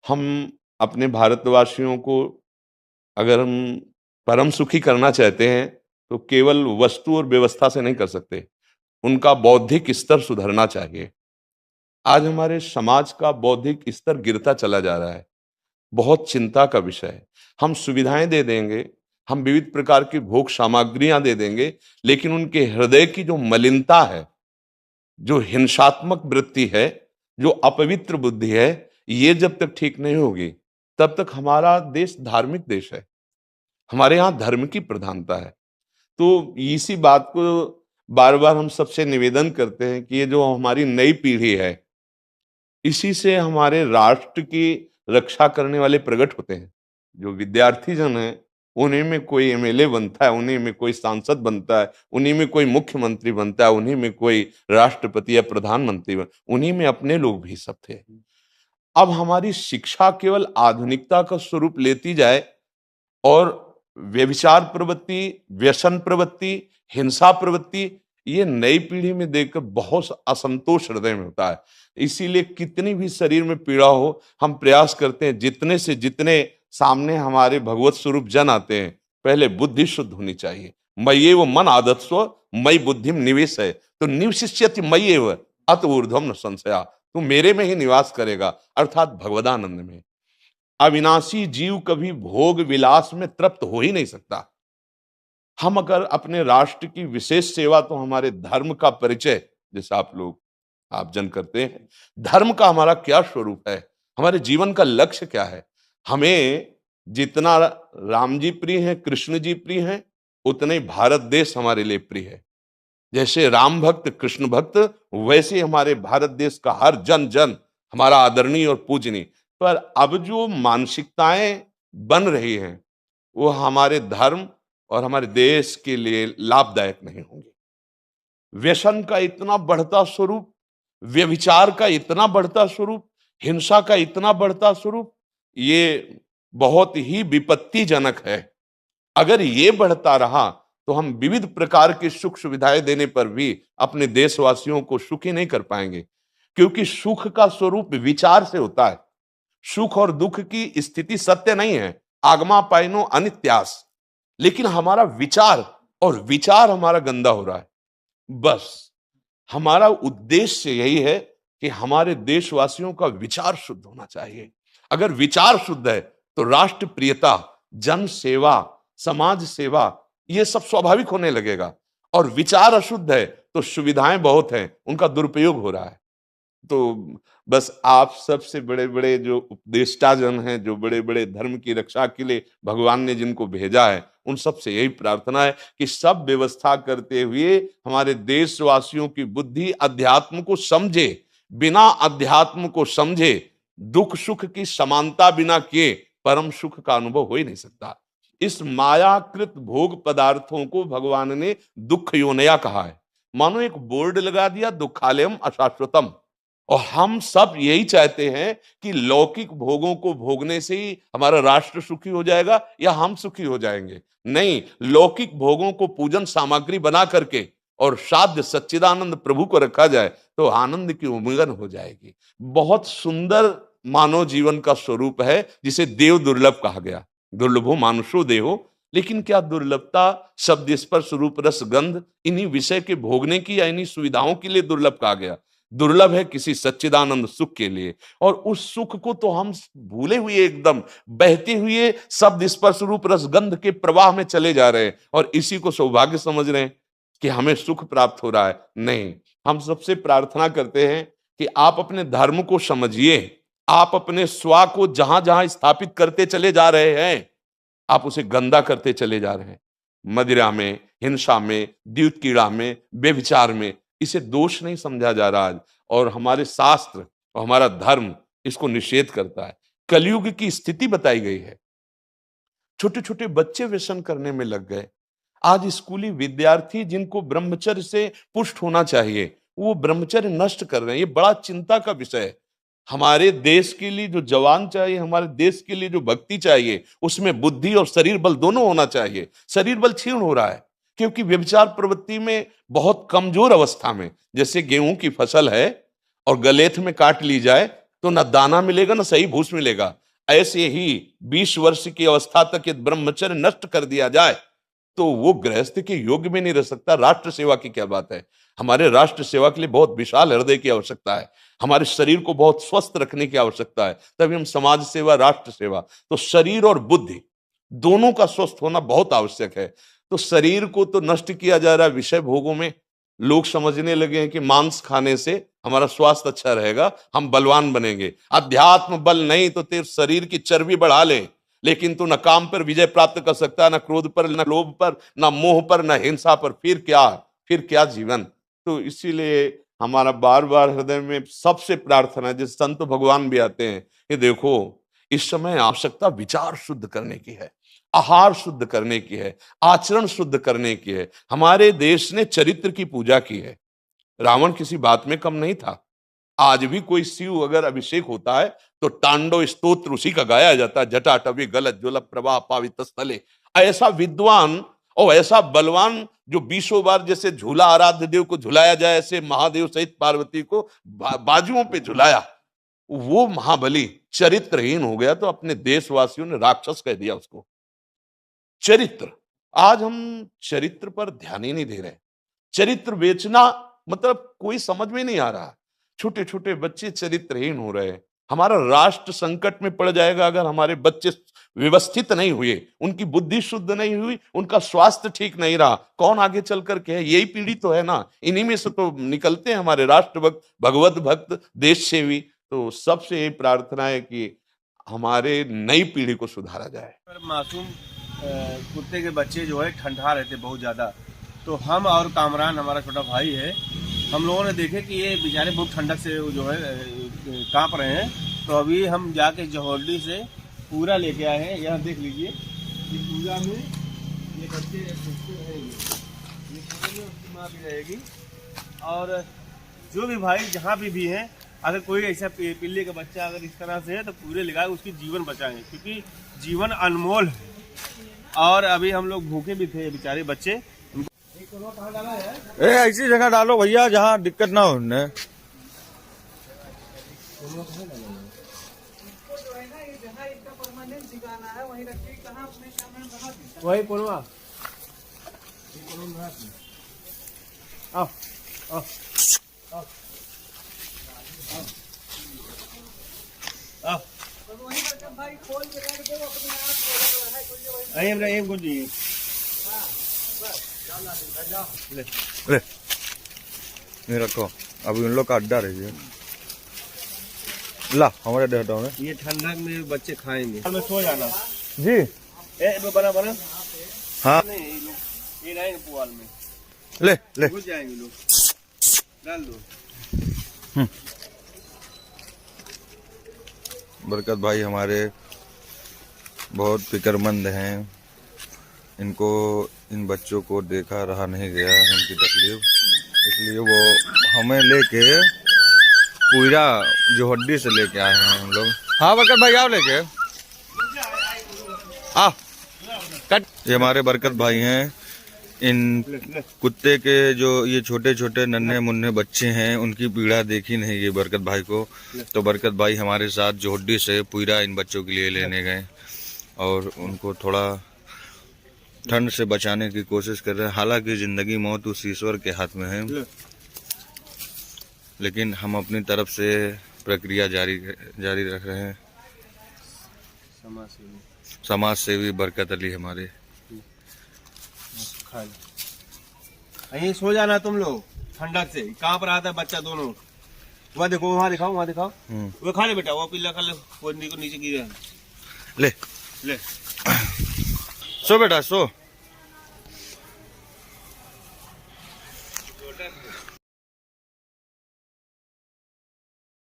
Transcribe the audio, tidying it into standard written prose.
हम अपने भारतवासियों को अगर हम परम सुखी करना चाहते हैं तो केवल वस्तु और व्यवस्था से नहीं कर सकते। उनका बौद्धिक स्तर सुधरना चाहिए। आज हमारे समाज का बौद्धिक स्तर गिरता चला जा रहा है। बहुत चिंता का विषय है। हम सुविधाएं दे देंगे, हम विविध प्रकार की भोग सामग्रियां दे देंगे, लेकिन उनके हृदय की जो मलिनता है, जो हिंसात्मक वृत्ति है, जो अपवित्र बुद्धि है, ये जब तक ठीक नहीं होगी तब तक हमारा देश धार्मिक देश है। हमारे यहाँ धर्म की प्रधानता है। तो इसी बात को बार बार हम सबसे निवेदन करते हैं कि ये जो हमारी नई पीढ़ी है, इसी से हमारे राष्ट्र की रक्षा करने वाले प्रकट होते हैं। जो विद्यार्थी जन है, उन्हीं में कोई एमएलए बनता है, उन्हीं में कोई सांसद बनता है, उन्हीं में कोई मुख्यमंत्री बनता है, उन्हीं में कोई राष्ट्रपति या प्रधानमंत्री उन्हीं में अपने लोग भी सब थे। अब हमारी शिक्षा केवल आधुनिकता का स्वरूप लेती जाए और व्यभिचार प्रवृत्ति, व्यसन प्रवृत्ति, हिंसा प्रवृत्ति, ये नई पीढ़ी में देखकर बहुत असंतोष हृदय में होता है। इसीलिए कितनी भी शरीर में पीड़ा हो, हम प्रयास करते हैं जितने से जितने सामने हमारे भगवत स्वरूप जन आते हैं, पहले बुद्धि शुद्ध होनी चाहिए। मय्येव मन आदत्स्व मयि बुद्धिम निवेश है, तो निवशिष्यति मय्येव अत ऊर्ध्वम न संशया। तू मेरे में ही निवास करेगा, अर्थात भगवदानंद में। अविनाशी जीव कभी भोग विलास में तृप्त हो ही नहीं सकता। हम अगर अपने राष्ट्र की विशेष सेवा, तो हमारे धर्म का परिचय, जैसे आप जन करते हैं, धर्म का हमारा क्या स्वरूप है, हमारे जीवन का लक्ष्य क्या है। हमें जितना राम जी प्रिय हैं, कृष्ण जी प्रिय हैं, उतने ही भारत देश हमारे लिए प्रिय है। जैसे राम भक्त, कृष्ण भक्त, वैसे हमारे भारत देश का हर जन जन हमारा आदरणीय और पूजनीय। पर अब जो मानसिकताएं बन रही हैं, वो हमारे धर्म और हमारे देश के लिए लाभदायक नहीं होंगी। व्यसन का इतना बढ़ता स्वरूप, व्यभिचार का इतना बढ़ता स्वरूप, हिंसा का इतना बढ़ता स्वरूप, ये बहुत ही विपत्तिजनक है। अगर ये बढ़ता रहा तो हम विविध प्रकार की सुख सुविधाएं देने पर भी अपने देशवासियों को सुखी नहीं कर पाएंगे, क्योंकि सुख का स्वरूप विचार से होता है। सुख और दुख की स्थिति सत्य नहीं है, आगमा पाइनो अनित्यास, लेकिन हमारा विचार, और विचार हमारा गंदा हो रहा है। बस हमारा उद्देश्य यही है कि हमारे देशवासियों का विचार शुद्ध होना चाहिए। अगर विचार शुद्ध है तो राष्ट्र प्रियता, जन सेवा, समाज सेवा, ये सब स्वाभाविक होने लगेगा। और विचार अशुद्ध है तो सुविधाएं बहुत हैं, उनका दुरुपयोग हो रहा है। तो बस आप सबसे बड़े बड़े जो उपदेष्टा जन हैं, जो बड़े बड़े धर्म की रक्षा के लिए भगवान ने जिनको भेजा है, उन सबसे यही प्रार्थना है कि सब व्यवस्था करते हुए हमारे देशवासियों की बुद्धि अध्यात्म को समझे। बिना अध्यात्म को समझे दुख सुख की समानता बिना किए परम सुख का अनुभव हो ही नहीं सकता। इस मायाकृत भोग पदार्थों को भगवान ने दुख योनया कहा है। मानो एक बोर्ड लगा दिया, दुखालयम अशाश्वतम। और हम सब यही चाहते हैं कि लौकिक भोगों को भोगने से ही हमारा राष्ट्र सुखी हो जाएगा या हम सुखी हो जाएंगे। नहीं, लौकिक भोगों को पूजन सामग्री बना करके और साध्य सच्चिदानंद प्रभु को रखा जाए तो आनंद की उमंगन हो जाएगी। बहुत सुंदर मानव जीवन का स्वरूप है, जिसे देव दुर्लभ कहा गया। दुर्लभो मानुषो देहो, लेकिन क्या दुर्लभता शब्द स्पर्श रूप रस गंध इन्हीं विषय के भोगने की या इन्हीं सुविधाओं के लिए दुर्लभ कहा गया? दुर्लभ है किसी सच्चिदानंद सुख के लिए। और उस सुख को तो हम भूले हुए, एकदम बहते हुए शब्द स्पर्श रूप रस गंध के प्रवाह में चले जा रहे हैं और इसी को सौभाग्य समझ रहे हैं कि हमें सुख प्राप्त हो रहा है। नहीं, हम सबसे प्रार्थना करते हैं कि आप अपने धर्म को समझिए। आप अपने स्वा को जहां जहां स्थापित करते चले जा रहे हैं, आप उसे गंदा करते चले जा रहे हैं। मदिरा में, हिंसा में, द्यूत कीड़ा में, व्यभिचार में, इसे दोष नहीं समझा जा रहा आज। और हमारे शास्त्र और हमारा धर्म इसको निषेध करता है। कलयुग की स्थिति बताई गई है। छोटे छोटे बच्चे व्यसन करने में लग गए। आज स्कूली विद्यार्थी जिनको ब्रह्मचर्य से पुष्ट होना चाहिए, वो ब्रह्मचर्य नष्ट कर रहे हैं। ये बड़ा चिंता का विषय है। हमारे देश के लिए जो जवान चाहिए, हमारे देश के लिए जो भक्ति चाहिए, उसमें बुद्धि और शरीर बल दोनों होना चाहिए। शरीर बल क्षीण हो रहा है क्योंकि व्यभिचार प्रवृत्ति में बहुत कमजोर अवस्था में, जैसे गेहूं की फसल है और गलेथ में काट ली जाए तो न दाना मिलेगा, न सही भूस मिलेगा। ऐसे ही 20 वर्ष की अवस्था तक यदि ब्रह्मचर्य नष्ट कर दिया जाए तो वो गृहस्थ के योग्य में नहीं रह सकता। राष्ट्र सेवा की क्या बात है। हमारे राष्ट्र सेवा के लिए बहुत विशाल हृदय की आवश्यकता है, हमारे शरीर को बहुत स्वस्थ रखने की आवश्यकता है, तभी हम समाज सेवा, राष्ट्र सेवा। तो शरीर और बुद्धि दोनों का स्वस्थ होना बहुत आवश्यक है। तो शरीर को तो नष्ट किया जा रहा है विषय भोगों में। लोग समझने लगे हैं कि मांस खाने से हमारा स्वास्थ्य अच्छा रहेगा, हम बलवान बनेंगे। अध्यात्म बल नहीं तो तेरे शरीर की चर्बी बढ़ा ले, लेकिन तू न काम पर विजय प्राप्त कर सकता, न क्रोध पर, न लोभ पर, न मोह पर, न हिंसा पर। फिर क्या जीवन। तो इसीलिए हमारा बार बार हृदय में सबसे प्रार्थना है, जिस संत भगवान भी आते हैं, ये देखो इस समय आवश्यकता विचार शुद्ध करने की है, आहार शुद्ध करने की है, आचरण शुद्ध करने की है। हमारे देश ने चरित्र की पूजा की है। रावण किसी बात में कम नहीं था। आज भी कोई शिव अगर अभिषेक होता है तो तांडव स्तोत्र उसी का गाया जाता है। जटाटवी गलत ज्वल प्रवाह पावित स्थले। ऐसा विद्वान और ऐसा बलवान जो 20 बार जैसे झूला आराध्य देव को झुलाया जाए, ऐसे महादेव सहित पार्वती को बाजुओं पे झुलाया, वो महाबली चरित्रहीन हो गया तो अपने देशवासियों ने राक्षस कह दिया उसको। चरित्र, आज हम चरित्र पर ध्यान ही नहीं दे रहे। चरित्र बेचना मतलब कोई समझ में नहीं आ रहा। छोटे छोटे बच्चे चरित्रहीन हो रहे हैं। हमारा राष्ट्र संकट में पड़ जाएगा अगर हमारे बच्चे व्यवस्थित नहीं हुए, उनकी बुद्धि शुद्ध नहीं हुई, उनका स्वास्थ्य ठीक नहीं रहा। कौन आगे चल करके है? यही पीढ़ी तो है ना, इन्हीं में से तो निकलते हैं हमारे राष्ट्र भक्त, भगवत भक्त, देश सेवी। तो सबसे यही प्रार्थना है कि हमारे नई पीढ़ी को सुधारा जाए। मासूम कुत्ते के बच्चे जो है ठंडा रहते बहुत ज़्यादा, तो हम और कामरान हमारा छोटा भाई है, हम लोगों ने देखे कि ये बेचारे बहुत ठंडक से जो है कांप रहे हैं। तो अभी हम जाके जहोल्डी से पूरा लेके आए हैं। यहाँ देख लीजिए, ये पूरा में ये बच्चे रहेंगे, ये पूरे में उसकी माँ भी रहेगी। और जो भी भाई जहाँ भी हैं, अगर कोई ऐसा पिल्ले का बच्चा अगर इस तरह से है तो पूरे लगाए, उसकी जीवन बचाएंगे, क्योंकि जीवन अनमोल है। और अभी हम लोग भूखे भी थे बेचारे बच्चे। ऐसी जगह डालो भैया जहाँ दिक्कत ना हो। वही पुनवा आओ आओ आओ आओ कुछ नहीं ले ले नहीं रखो। अभी उन लोग का अड्डा रही है। ला हमारे देता हूँ। ये ठंडा में बच्चे खाएंगे। में सो जाना जी। बना बना हाँ ये रहेंगे पुआल में। ले ले घुस जाएंगे लोग, डाल दो। बरकत भाई हमारे बहुत फिक्रमंद हैं। इनको इन बच्चों को देखा रहा नहीं गया उनकी तकलीफ, इसलिए वो हमें लेके पूरा जोहड्डी से लेके आए हैं हम लोग। हाँ बरकत भाई आओ लेके आ कट। ये हमारे बरकत भाई हैं। इन कुत्ते के जो ये छोटे छोटे नन्हे मुन्ने बच्चे हैं, उनकी पीड़ा देखी नहीं गई बरकत भाई को। तो बरकत भाई हमारे साथ जोहड्डी से पूरा इन बच्चों के लिए लेने गए और उनको थोड़ा ठंड से बचाने की कोशिश कर रहे हैं। हालांकि जिंदगी मौत उस ईश्वर के हाथ में है, लेकिन हम अपनी तरफ से प्रक्रिया जारी रख रहे हैं। समाज सेवी बरकत अली हमारे। यहीं सो जाना तुम लोग, ठंडक से कांप रहा था बच्चा दोनों। वहाँ देखो, वहाँ दिखाओ, वहाँ दिखाओ। वो खा ले बेटा, वो पिल्ला खा ले, वो नीचे गिरा। ले ले सो बेटा सो।